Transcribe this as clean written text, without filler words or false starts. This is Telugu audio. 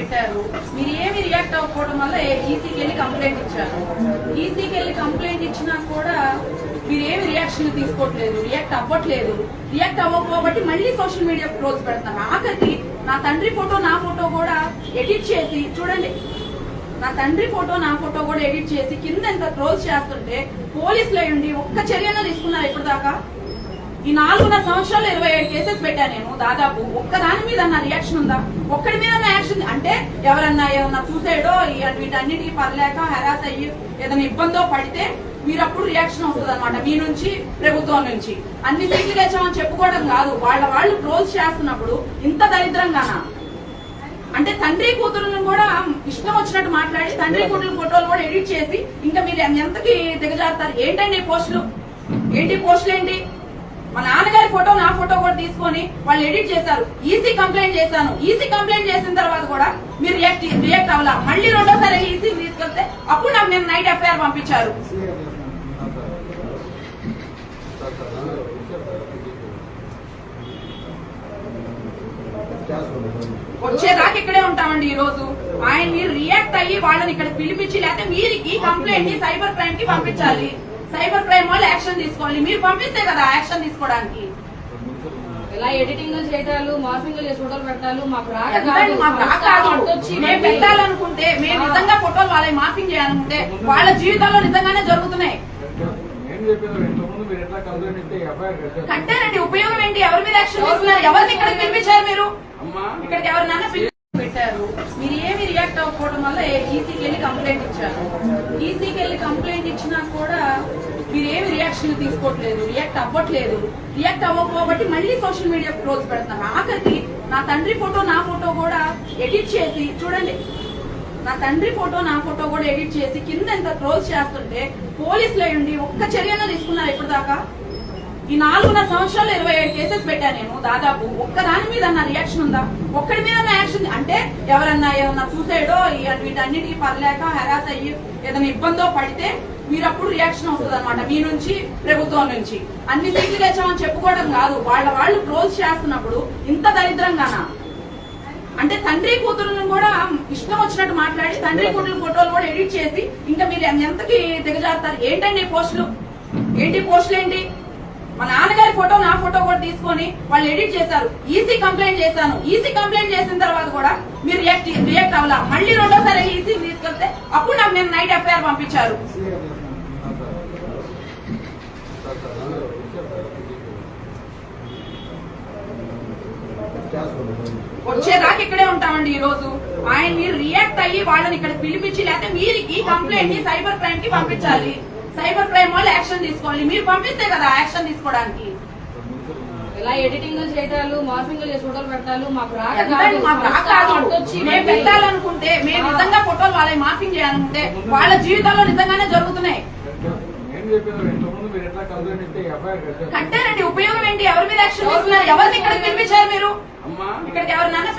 పెట్టారు. మీరు ఏమి రియాక్ట్ అవ్వకపోవడం వల్ల ఈసీకి వెళ్ళి కంప్లైంట్ ఇచ్చారు. ఈసీకి వెళ్ళి కంప్లైంట్ ఇచ్చినా కూడా మీరు ఏమి రియాక్షన్ తీసుకోవట్లేదు, రియాక్ట్ అవ్వట్లేదు. రియాక్ట్ అవ్వకపోబట్టి మళ్ళీ సోషల్ మీడియా క్లోజ్ పెడతాను. ఆఖరికి నా తండ్రి ఫోటో నా ఫోటో కూడా ఎడిట్ చేసి చూడండి, నా తండ్రి ఫోటో నా ఫోటో కూడా ఎడిట్ చేసి కింద ఎంత క్లోజ్ చేస్తుంటే పోలీసులు అయ్యండి ఒక్క చర్యను తీసుకున్నారు ఇప్పటిదాకా. ఈ 4.5 సంవత్సరాలు 27 కేసెస్ పెట్టా నేను. దాదాపు ఒక్కదాని మీద నా రియాక్షన్ ఉందా? ఒక్కడి మీద నా యాక్షన్ అంటే ఎవరన్నా ఏమన్నా సూసైడో వీటన్నిటికీ పర్లేక హెరాస్ అయ్యి ఏదైనా ఇబ్బందో పడితే మీరు అప్పుడు రియాక్షన్ వస్తుంది అనమాట మీ నుంచి, ప్రభుత్వం నుంచి. అన్ని సీట్లు తెచ్చామని చెప్పుకోవడం కాదు, వాళ్ళు క్లోజ్ చేస్తున్నప్పుడు ఇంత దరిద్రంగానా? అంటే తండ్రి కూతురులను కూడా ఇష్టం వచ్చినట్టు మాట్లాడి తండ్రి కూతురు ఫోటోలు కూడా ఎడిట్ చేసి ఇంకా మీరు ఎంతకి దిగజారుతారు? ఏంటండి పోస్టులు ఏంటి? మా నాన్నగారి ఫోటో నా ఫోటో కూడా తీసుకొని వాళ్ళు ఎడిట్ చేశారు. ఈసీ కంప్లైంట్ చేశాను. ఈసీ కంప్లైంట్ చేసిన తర్వాత కూడా మీరు రియాక్ట్ అవ్వాలా? మళ్ళీ రెండోసారి ఈసీ తీసుకెళ్తే అప్పుడు నాకు నేను నైట్ ఎఫ్ఐఆర్ పంపించారు. వచ్చేదాకా ఇక్కడే ఉంటామండి. ఈ రోజు ఆయన మీరు రియాక్ట్ అయ్యి వాళ్ళని ఇక్కడ పిలిపించి లేకపోతే మీరు ఈ కంప్లైంట్ ని సైబర్ క్రైమ్ కి పంపించాలి. సైబర్ క్రైమ్ వాళ్ళు యాక్షన్ తీసుకోవాలి. మీరు పంపిస్తే కదా యాక్షన్ తీసుకోవడానికి. ఇలా ఎడిటింగ్ చేయడాలు, మార్ఫింగ్ చేసి ఫోటోలు పెట్టాలు మాకు మేము పెట్టాలనుకుంటే, మేము నిజంగా ఫోటోలు వాళ్ళ మార్ఫింగ్ చేయాలనుకుంటే వాళ్ళ జీవితాల్లో నిజంగానే జరుగుతున్నాయి. కట్టారండి, ఉపయోగం ఏంటి? ఎవరి మీద యాక్షన్ తీసుకున్నారు? ఎవరిని ఇక్కడికి పిలిపించారు? మీరు ఇక్కడికి ఎవరినైనా పెట్టారు. మీరు ఏమి రియాక్ట్ అవ్వకపోవడం వల్ల ఈసీకి వెళ్ళి కంప్లైంట్ ఇచ్చారు. ఈసీకి వెళ్ళి కంప్లైంట్ ఇచ్చినా కూడా మీరు ఏమి రియాక్షన్ తీసుకోవట్లేదు, రియాక్ట్ అవ్వట్లేదు. రియాక్ట్ అవ్వకపోబట్టి మళ్ళీ సోషల్ మీడియా క్లోజ్ పెడతాను. ఆఖరికి నా తండ్రి ఫోటో నా ఫోటో కూడా ఎడిట్ చేసి చూడండి, నా తండ్రి ఫోటో నా ఫోటో కూడా ఎడిట్ చేసి కింద ఎంత క్లోజ్ చేస్తుంటే పోలీసులు అయ్యండి ఒక్క చర్యను తీసుకున్నారు ఇప్పటిదాకా. ఈ 4.5 సంవత్సరాలు 27 కేసెస్ పెట్టా నేను. దాదాపు ఒక్కదాని మీద నా రియాక్షన్ ఉందా? ఒక్కడి మీద నా యాక్షన్ అంటే ఎవరన్నా ఏమన్నా సూసైడో వీటన్నిటికీ పర్లేక హెరాస్ అయ్యి ఏదైనా ఇబ్బందో పడితే మీరు అప్పుడు రియాక్షన్ వస్తుంది అనమాట మీ నుంచి, ప్రభుత్వం నుంచి. అన్ని సీట్లు తెచ్చామని చెప్పుకోవడం కాదు, వాళ్ళు క్లోజ్ చేస్తున్నప్పుడు ఇంత దరిద్రంగానా? అంటే తండ్రి కూతురులను కూడా ఇష్టం వచ్చినట్టు మాట్లాడి తండ్రి కూతురు ఫోటోలు కూడా ఎడిట్ చేసి ఇంకా మీరు ఎంతకి దిగజారుతారు? ఏంటండి పోస్టులు ఏంటి? మా నాన్నగారి ఫోటో నా ఫోటో కూడా తీసుకొని వాళ్ళు ఎడిట్ చేశారు. ఈసీ కంప్లైంట్ చేశాను. ఈసీ కంప్లైంట్ చేసిన తర్వాత కూడా మీరు రియాక్ట్ అవ్వాలా? మళ్ళీ రెండోసారి ఈసీ తీసుకెళ్తే అప్పుడు నాకు నేను నైట్ ఎఫ్ఐఆర్ పంపించారు. వచ్చేదాకా ఇక్కడే ఉంటామండి. ఈ రోజు ఆయన మీరు రియాక్ట్ అయ్యి వాళ్ళని ఇక్కడ పిలిపించి లేకపోతే మీరు ఈ కంప్లైంట్ ని సైబర్ క్రైమ్ కి పంపించాలి. సైబర్ క్రైమ్ వాళ్ళు యాక్షన్ తీసుకోవాలి. మీరు పంపిస్తే కదా యాక్షన్ తీసుకోవడానికి. ఇలా ఎడిటింగ్ చేయడాలు, మార్ఫింగ్ చేసి ఫోటోలు పెట్టాలు మాకు మేము పెట్టాలనుకుంటే, మేము నిజంగా ఫోటోలు వాళ్ళ మార్ఫింగ్ చేయాలనుకుంటే వాళ్ళ జీవితాల్లో నిజంగానే జరుగుతున్నాయి. కట్టారండి, ఉపయోగం ఏంటి? ఎవరి మీద యాక్షన్ తీసుకున్నారు? ఎవరిని ఇక్కడికి పిలిపించారు? మీరు ఇక్కడికి ఎవరినైనా